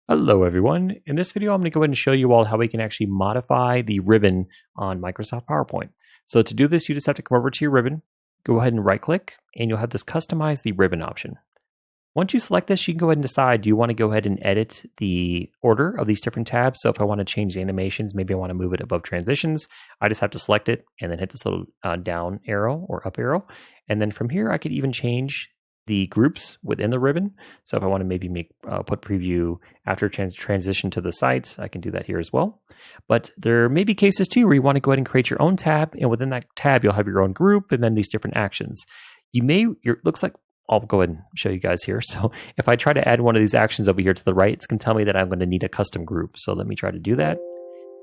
Hello everyone. In this video, I'm going to go ahead and show you all how we can actually modify the ribbon on Microsoft PowerPoint. So to do this, you just have to come over to your ribbon, go ahead and right click, and you'll have this customize the ribbon option. Once you select this, you can go ahead and decide, do you want to go ahead and edit the order of these different tabs? So if I want to change the animations, maybe I want to move it above transitions, I just have to select it and then hit this little down arrow or up arrow. And then from here, I could even change the groups within the ribbon. So if I want to maybe put preview after transition to the sites, I can do that here as well. But there may be cases too where you want to go ahead and create your own tab, and within that tab you'll have your own group and then these different actions. Looks like I'll go ahead and show you guys here. So if I try to add one of these actions over here to the right, it's going to tell me that I'm going to need a custom group. So let me try to do that.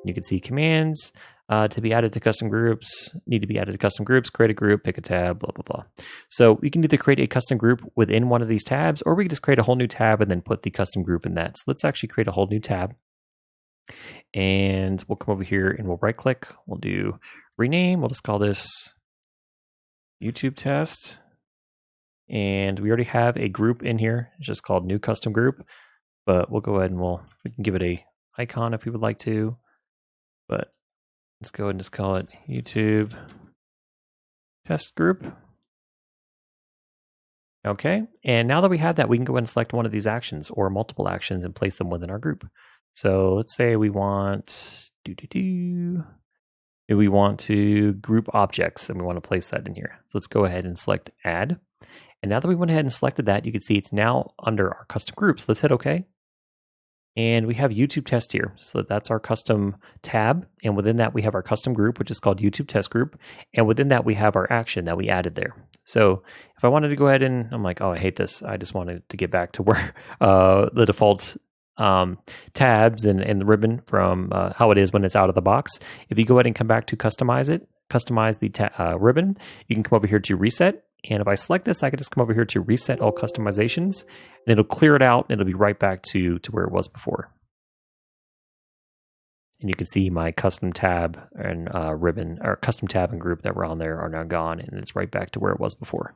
You can see commands to be added to custom groups, need to be added to custom groups, create a group, pick a tab, blah, blah, blah. So we can either create a custom group within one of these tabs, or we can just create a whole new tab and then put the custom group in that. So let's actually create a whole new tab. And we'll come over here and we'll right click. We'll do rename. We'll just call this YouTube test. And we already have a group in here. It's just called new custom group. But we'll go ahead and we can give it a icon if we would like to. But let's go ahead and just call it YouTube test group. Okay, and now that we have that, we can go ahead and select one of these actions or multiple actions and place them within our group. So let's say we want we want to group objects and we want to place that in here. So let's go ahead and select add. And now that we went ahead and selected that, you can see it's now under our custom groups. Let's hit OK. And we have YouTube test here. So that's our custom tab. And within that, we have our custom group, which is called YouTube test group. And within that, we have our action that we added there. So if I wanted to go ahead and I'm like, oh, I hate this. I just wanted to get back to where the default tabs and the ribbon from how it is when it's out of the box. If you go ahead and come back to customize the ribbon, you can come over here to reset. And if I select this, I can just come over here to reset all customizations, and it'll clear it out, and it'll be right back to where it was before. And you can see my custom tab and ribbon, or custom tab and group that were on there are now gone, and it's right back to where it was before.